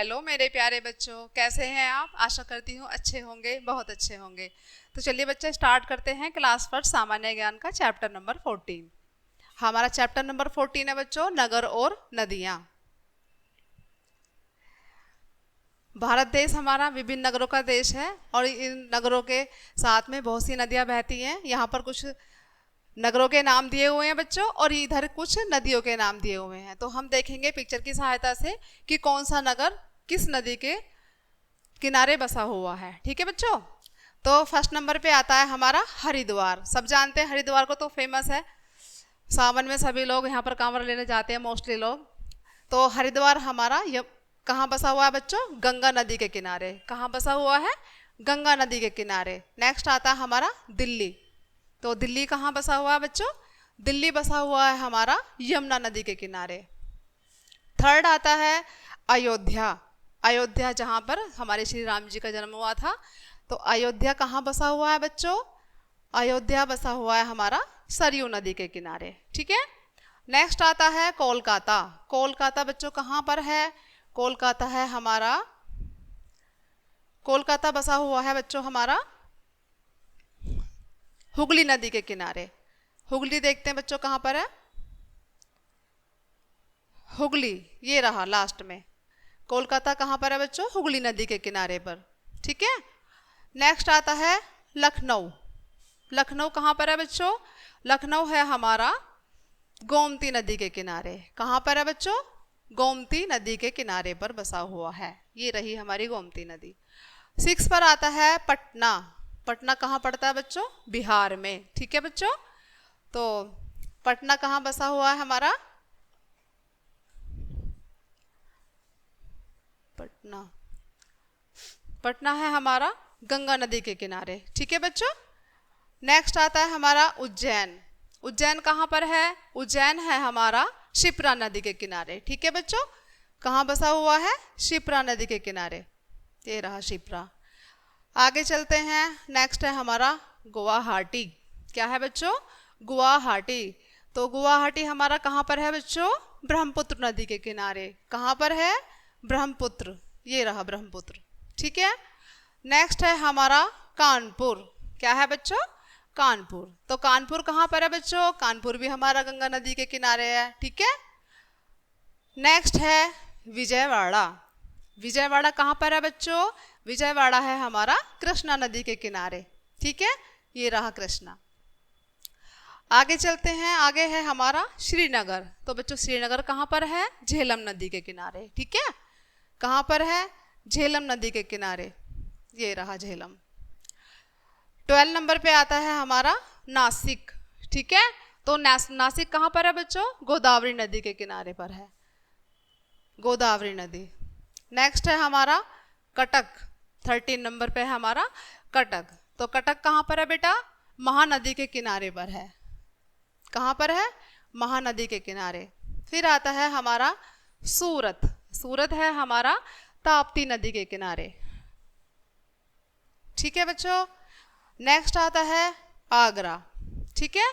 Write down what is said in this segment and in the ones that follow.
Hello मेरे प्यारे बच्चों, कैसे हैं आप? आशा करती हूँ अच्छे होंगे, बहुत अच्छे होंगे। तो चलिए बच्चे स्टार्ट करते हैं क्लास फर्स्ट सामान्य ज्ञान का चैप्टर नंबर 14। हमारा चैप्टर नंबर 14 है बच्चों, नगर और नदियाँ। भारत देश हमारा विभिन्न नगरों का देश है और इन नगरों के साथ में बहुत सी नदियाँ बहती हैं। यहाँ पर कुछ नगरों के नाम दिए हुए हैं बच्चों और इधर कुछ नदियों के नाम दिए हुए हैं। तो हम देखेंगे पिक्चर की सहायता से कि कौन सा नगर किस नदी के किनारे बसा हुआ है। ठीक है बच्चों। तो फर्स्ट नंबर पे आता है हमारा हरिद्वार। सब जानते हैं हरिद्वार को, तो फेमस है। सावन में सभी लोग यहाँ पर कांवड़ लेने जाते हैं, मोस्टली लोग। तो हरिद्वार हमारा ये कहाँ बसा हुआ है बच्चों? गंगा नदी के किनारे। कहाँ बसा हुआ है? गंगा नदी के किनारे। नेक्स्ट आता है हमारा दिल्ली। तो दिल्ली कहाँ बसा हुआ है बच्चों? दिल्ली बसा हुआ है हमारा यमुना नदी के किनारे। थर्ड आता है अयोध्या। अयोध्या जहाँ पर हमारे श्री राम जी का जन्म हुआ था। तो अयोध्या कहाँ बसा हुआ है बच्चों? अयोध्या बसा हुआ है हमारा सरयू नदी के किनारे। ठीक है। नेक्स्ट आता है कोलकाता। कोलकाता बच्चों कहाँ पर है? कोलकाता है हमारा, कोलकाता बसा हुआ है बच्चों हमारा हुगली नदी के किनारे। हुगली देखते हैं बच्चों कहाँ पर है? हुगली ये रहा लास्ट में। कोलकाता कहाँ पर है बच्चों? हुगली नदी के किनारे पर। ठीक है। नेक्स्ट आता है लखनऊ। लखनऊ कहाँ पर है बच्चों? लखनऊ है हमारा गोमती नदी के किनारे। कहाँ पर है बच्चों? गोमती नदी के किनारे पर बसा हुआ है। ये रही हमारी गोमती नदी। 6 पर आता है पटना। पटना कहाँ पड़ता है बच्चों? बिहार में। ठीक है बच्चों। तो पटना कहाँ बसा हुआ है हमारा? पटना, पटना है हमारा गंगा नदी के किनारे। ठीक है बच्चों। नेक्स्ट आता है हमारा उज्जैन। उज्जैन कहाँ पर है? उज्जैन है हमारा शिप्रा नदी के किनारे। ठीक है बच्चों। कहाँ बसा हुआ है? शिप्रा नदी के किनारे। ये रहा शिप्रा। आगे चलते हैं। नेक्स्ट है हमारा गुवाहाटी। क्या है बच्चों? गुवाहाटी। तो गुवाहाटी हमारा कहाँ पर है बच्चों? ब्रह्मपुत्र नदी के किनारे। कहाँ पर है? ब्रह्मपुत्र, ये रहा ब्रह्मपुत्र। ठीक है। नेक्स्ट है हमारा कानपुर। क्या है बच्चों? कानपुर। तो कानपुर कहाँ पर है बच्चों? कानपुर भी हमारा गंगा नदी के किनारे है। ठीक है। नेक्स्ट है विजयवाड़ा। विजयवाड़ा कहाँ पर है बच्चों? विजयवाड़ा है हमारा कृष्णा नदी के किनारे। ठीक है। ये रहा कृष्णा। आगे चलते हैं। आगे है हमारा श्रीनगर। तो बच्चों श्रीनगर कहाँ पर है? झेलम नदी के किनारे। ठीक है। कहाँ पर है? झेलम नदी के किनारे। ये रहा झेलम। 12 नंबर पे आता है हमारा नासिक। ठीक है। तो नासिक कहाँ पर है बच्चों? गोदावरी नदी के किनारे पर है, गोदावरी नदी। नेक्स्ट है हमारा कटक। 13 नंबर पे है हमारा कटक। तो कटक कहाँ पर है बेटा? महानदी के किनारे पर है। कहाँ पर है? महानदी के किनारे। फिर आता है हमारा सूरत। सूरत है हमारा ताप्ती नदी के किनारे। ठीक है बच्चों। नेक्स्ट आता है आगरा। ठीक है।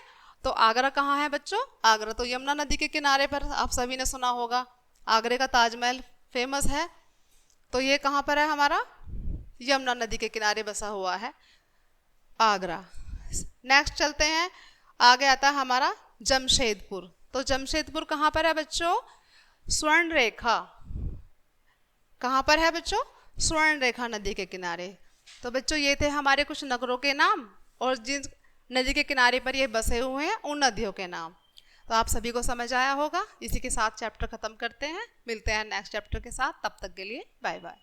तो आगरा कहाँ है बच्चों? आगरा तो यमुना नदी के किनारे पर, आप सभी ने सुना होगा। आगरे का ताजमहल फेमस है। तो ये कहाँ पर है हमारा? यमुना नदी के किनारे बसा हुआ है आगरा। नेक्स्ट चलते हैं। आगे आता है हमारा जमशेदपुर। तो जमशेदपुर कहाँ पर है बच्चों? स्वर्ण रेखा। कहाँ पर है बच्चों? स्वर्ण रेखा नदी के किनारे। तो बच्चों ये थे हमारे कुछ नगरों के नाम और जिन नदी के किनारे पर ये बसे हुए हैं उन नदियों के नाम। तो आप सभी को समझ आया होगा। इसी के साथ चैप्टर खत्म करते हैं। मिलते हैं नेक्स्ट चैप्टर के साथ। तब तक के लिए बाय बाय।